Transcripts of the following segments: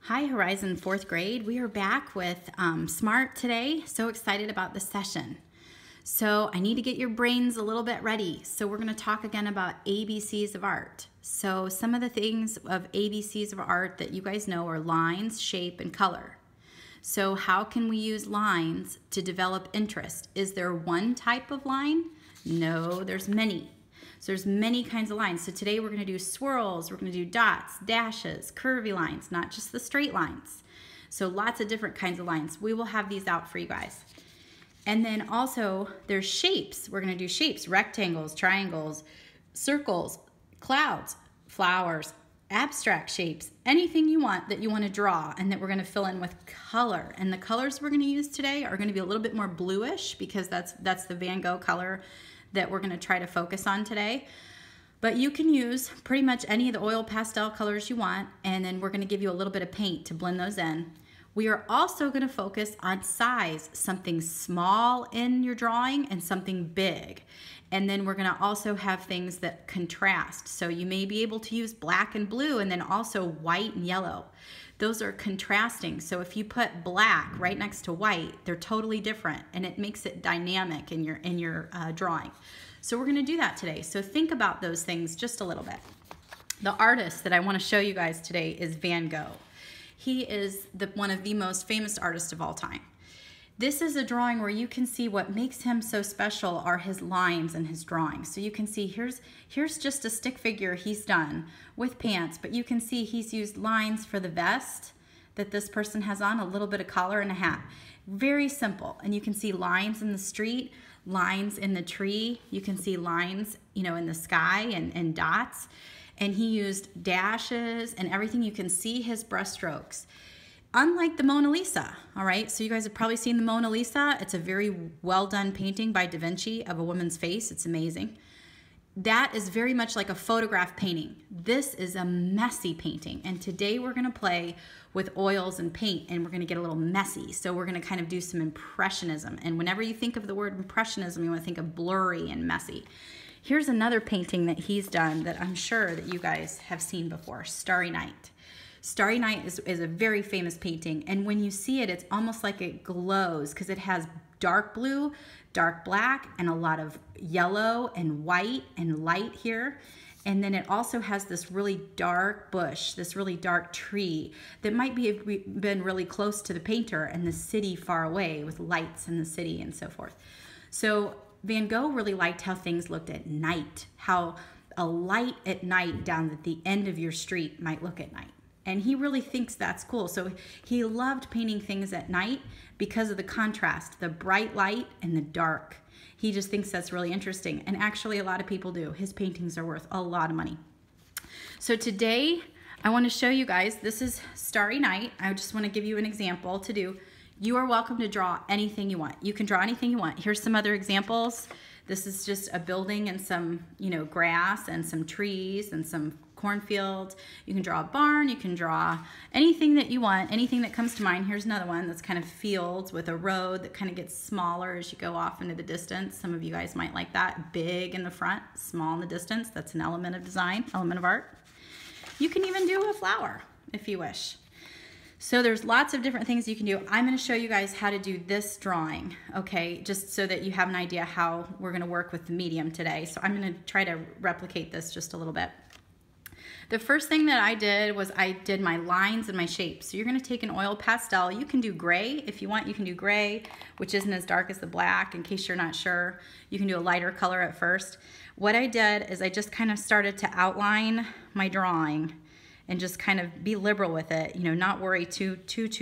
Hi Horizon 4th grade. We are back with Smart today. So excited about this session. So I need to get your brains a little bit ready. So we're going to talk again about ABCs of art. So some of the things of ABCs of art that you guys know are lines, shape, and color. So how can we use lines to develop interest? Is there one type of line? No, there's many. So there's many kinds of lines. So today we're going to do swirls, we're going to do dots, dashes, curvy lines, not just the straight lines. So lots of different kinds of lines. We will have these out for you guys. And then also there's shapes. We're going to do shapes, rectangles, triangles, circles, clouds, flowers, abstract shapes, anything you want that you want to draw and that we're going to fill in with color. And the colors we're going to use today are going to be a little bit more bluish because that's the Van Gogh color that we're going to try to focus on today. But you can use pretty much any of the oil pastel colors you want, and then we're going to give you a little bit of paint to blend those in. We are also going to focus on size, something small in your drawing and something big. And then we're going to also have things that contrast. So you may be able to use black and blue and then also white and yellow. Those are contrasting. So if you put black right next to white, they're totally different and it makes it dynamic in your drawing. So we're going to do that today. So think about those things just a little bit. The artist that I want to show you guys today is Van Gogh. He is one of the most famous artists of all time. This is a drawing where you can see what makes him so special are his lines in his drawing. So you can see here's just a stick figure he's done with pants, but you can see he's used lines for the vest that this person has on, a little bit of collar and a hat. Very simple. And you can see lines in the street, lines in the tree. You can see lines, in the sky and dots. And he used dashes and everything. You can see his brushstrokes. Unlike the Mona Lisa, all right? So you guys have probably seen the Mona Lisa. It's a very well done painting by Da Vinci of a woman's face. It's amazing. That is very much like a photograph painting. This is a messy painting. And today we're gonna play with oils and paint and we're gonna get a little messy. So we're gonna kind of do some impressionism. And whenever you think of the word impressionism, you wanna think of blurry and messy. Here's another painting that he's done that I'm sure that you guys have seen before, Starry Night. Starry Night is a very famous painting, and when you see it, it's almost like it glows because it has dark blue, dark black, and a lot of yellow and white and light here. And then it also has this really dark bush, this really dark tree that might been really close to the painter and the city far away with lights in the city and so forth. So Van Gogh really liked how things looked at night, how a light at night down at the end of your street might look at night. And he really thinks that's cool. So he loved painting things at night because of the contrast, the bright light and the dark. He just thinks that's really interesting. And actually a lot of people do. His paintings are worth a lot of money. So today I want to show you guys, this is Starry Night. I just want to give you an example to do. You are welcome to draw anything you want. You can draw anything you want. Here's some other examples. This is just a building and some, grass and some trees and some cornfield. You can draw a barn, you can draw anything that you want, anything that comes to mind. Here's another one that's kind of fields with a road that kind of gets smaller as you go off into the distance. Some of you guys might like that. Big in the front, small in the distance. That's an element of design, element of art. You can even do a flower if you wish. So there's lots of different things you can do. I'm going to show you guys how to do this drawing, okay, just so that you have an idea how we're going to work with the medium today. So I'm going to try to replicate this just a little bit. The first thing that I did was I did my lines and my shapes. So you're going to take an oil pastel. You can do gray if you want. You can do gray, which isn't as dark as the black, in case you're not sure. You can do a lighter color at first. What I did is I just kind of started to outline my drawing and just kind of be liberal with it, not worry too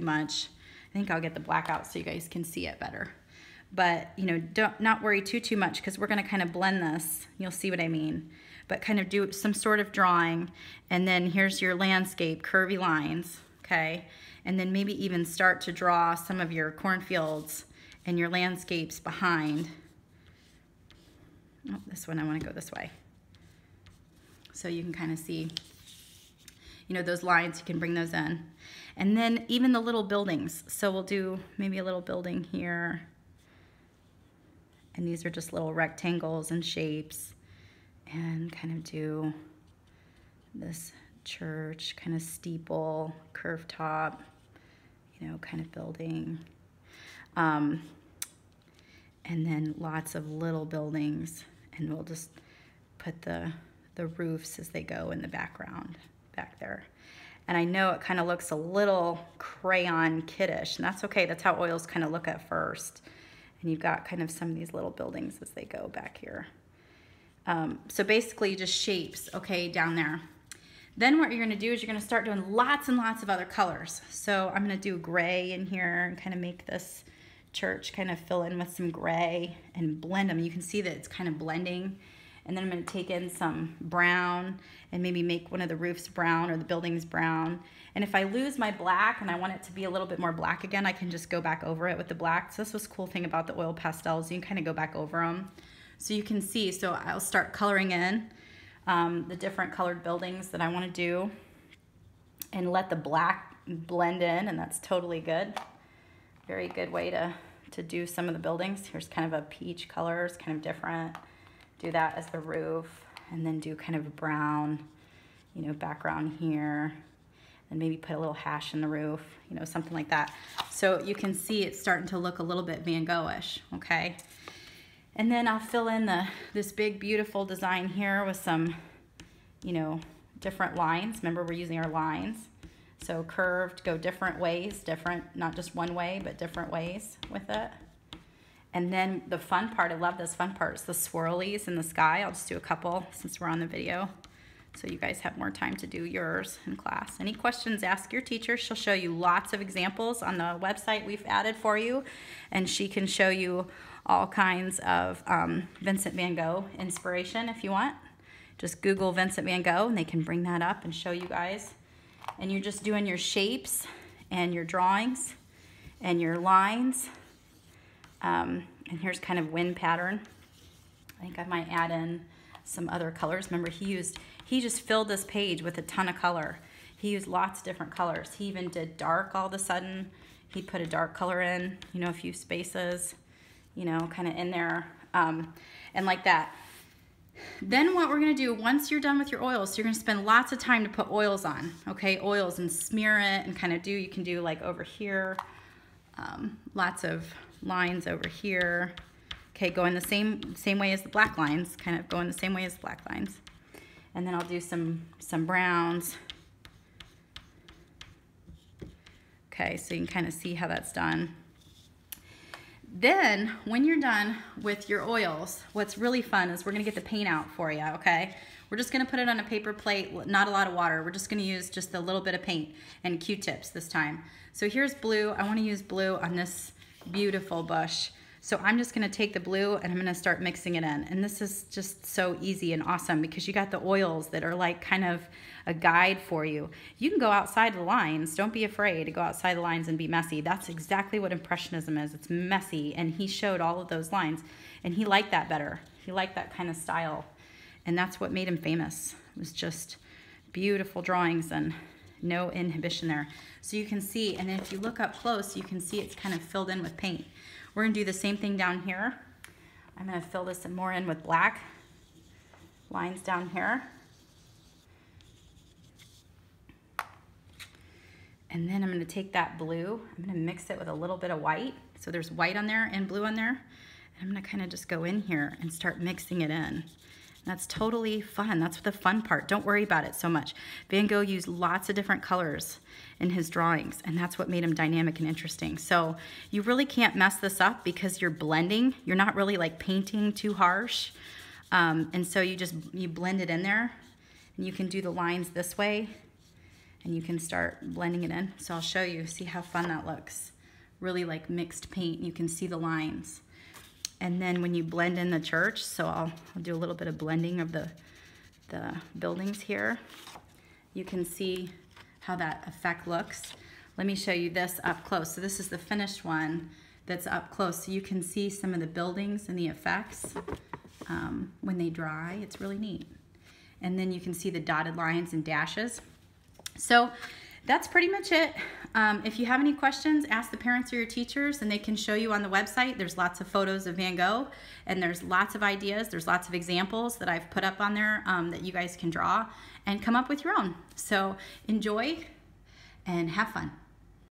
much. I think I'll get the black out so you guys can see it better. But, not worry too much because we're going to kind of blend this. You'll see what I mean. But kind of do some sort of drawing. And then here's your landscape, curvy lines, okay? And then maybe even start to draw some of your cornfields and your landscapes behind. Oh, this one, I want to go this way. So you can kind of see, those lines, you can bring those in. And then even the little buildings. So we'll do maybe a little building here. And these are just little rectangles and shapes. And kind of do this church, kind of steeple, curved top, you know, kind of building. And then lots of little buildings, and we'll just put the roofs as they go in the background back there. And I know it kind of looks a little crayon kiddish, and that's okay. That's how oils kind of look at first. And you've got kind of some of these little buildings as they go back here. So basically just shapes, okay, down there. Then what you're gonna do is you're gonna start doing lots and lots of other colors. So I'm gonna do gray in here and kind of make this church kind of fill in with some gray and blend them. You can see that it's kind of blending. And then I'm going to take in some brown and maybe make one of the roofs brown or the buildings brown. And if I lose my black and I want it to be a little bit more black again, I can just go back over it with the black. So this was a cool thing about the oil pastels. You can kind of go back over them. So you can see, so I'll start coloring in the different colored buildings that I want to do and let the black blend in, and that's totally good. Very good way to do some of the buildings. Here's kind of a peach color, it's kind of different. Do that as the roof, and then do kind of a brown, you know, background here, and maybe put a little hash in the roof, you know, something like that. So you can see it's starting to look a little bit Van Gogh-ish, okay? And then I'll fill in this big, beautiful design here with some, you know, different lines. Remember, we're using our lines. So curved, go different ways, not just one way, but different ways with it. And then the fun part, I love this fun part, is the swirlies in the sky. I'll just do a couple since we're on the video, so you guys have more time to do yours in class. Any questions, ask your teacher. She'll show you lots of examples on the website we've added for you, and she can show you all kinds of Vincent van Gogh inspiration if you want. Just Google Vincent van Gogh, and they can bring that up and show you guys. And you're just doing your shapes and your drawings and your lines. And here's kind of wind pattern. I think I might add in some other colors. Remember, he just filled this page with a ton of color. He used lots of different colors. He even did dark all of a sudden. He put a dark color in, you know, a few spaces, you know, kind of in there, and like that. Then what we're gonna do, once you're done with your oils, so you're gonna spend lots of time to put oils on, okay? Oils, and smear it and kind of do, you can do like over here, lots of lines over here. Okay, going the same way as the black lines, kind of going the same way as the black lines. And then I'll do some browns. Okay, so you can kind of see how that's done. Then, when you're done with your oils, what's really fun is we're gonna get the paint out for you, okay? We're just gonna put it on a paper plate, not a lot of water. We're just gonna use just a little bit of paint and Q-tips this time. So here's blue. I wanna use blue on this beautiful bush. So I'm just gonna take the blue and I'm gonna start mixing it in. And this is just so easy and awesome because you got the oils that are like kind of a guide for you. You can go outside the lines. Don't be afraid to go outside the lines and be messy. That's exactly what Impressionism is. It's messy, and he showed all of those lines, and he liked that better. He liked that kind of style, and that's what made him famous. It was just beautiful drawings and no inhibition there. So you can see, and if you look up close, you can see it's kind of filled in with paint. We're gonna do the same thing down here. I'm gonna fill this more in with black lines down here. And then I'm gonna take that blue, I'm gonna mix it with a little bit of white. So there's white on there and blue on there. And I'm gonna kind of just go in here and start mixing it in. And that's totally fun. That's the fun part. Don't worry about it so much. Van Gogh used lots of different colors in his drawings, and that's what made him dynamic and interesting. So you really can't mess this up because you're blending. You're not really like painting too harsh. And so you blend it in there, and you can do the lines this way, and you can start blending it in. So I'll show you, see how fun that looks. Really like mixed paint, you can see the lines. And then when you blend in the church, so I'll do a little bit of blending of the buildings here. You can see how that effect looks. Let me show you this up close. So this is the finished one that's up close. So you can see some of the buildings and the effects when they dry. It's really neat. And then you can see the dotted lines and dashes. So that's pretty much it. If you have any questions, ask the parents or your teachers, and they can show you on the website. There's lots of photos of Van Gogh, and there's lots of ideas. There's lots of examples that I've put up on there that you guys can draw and come up with your own. So enjoy and have fun.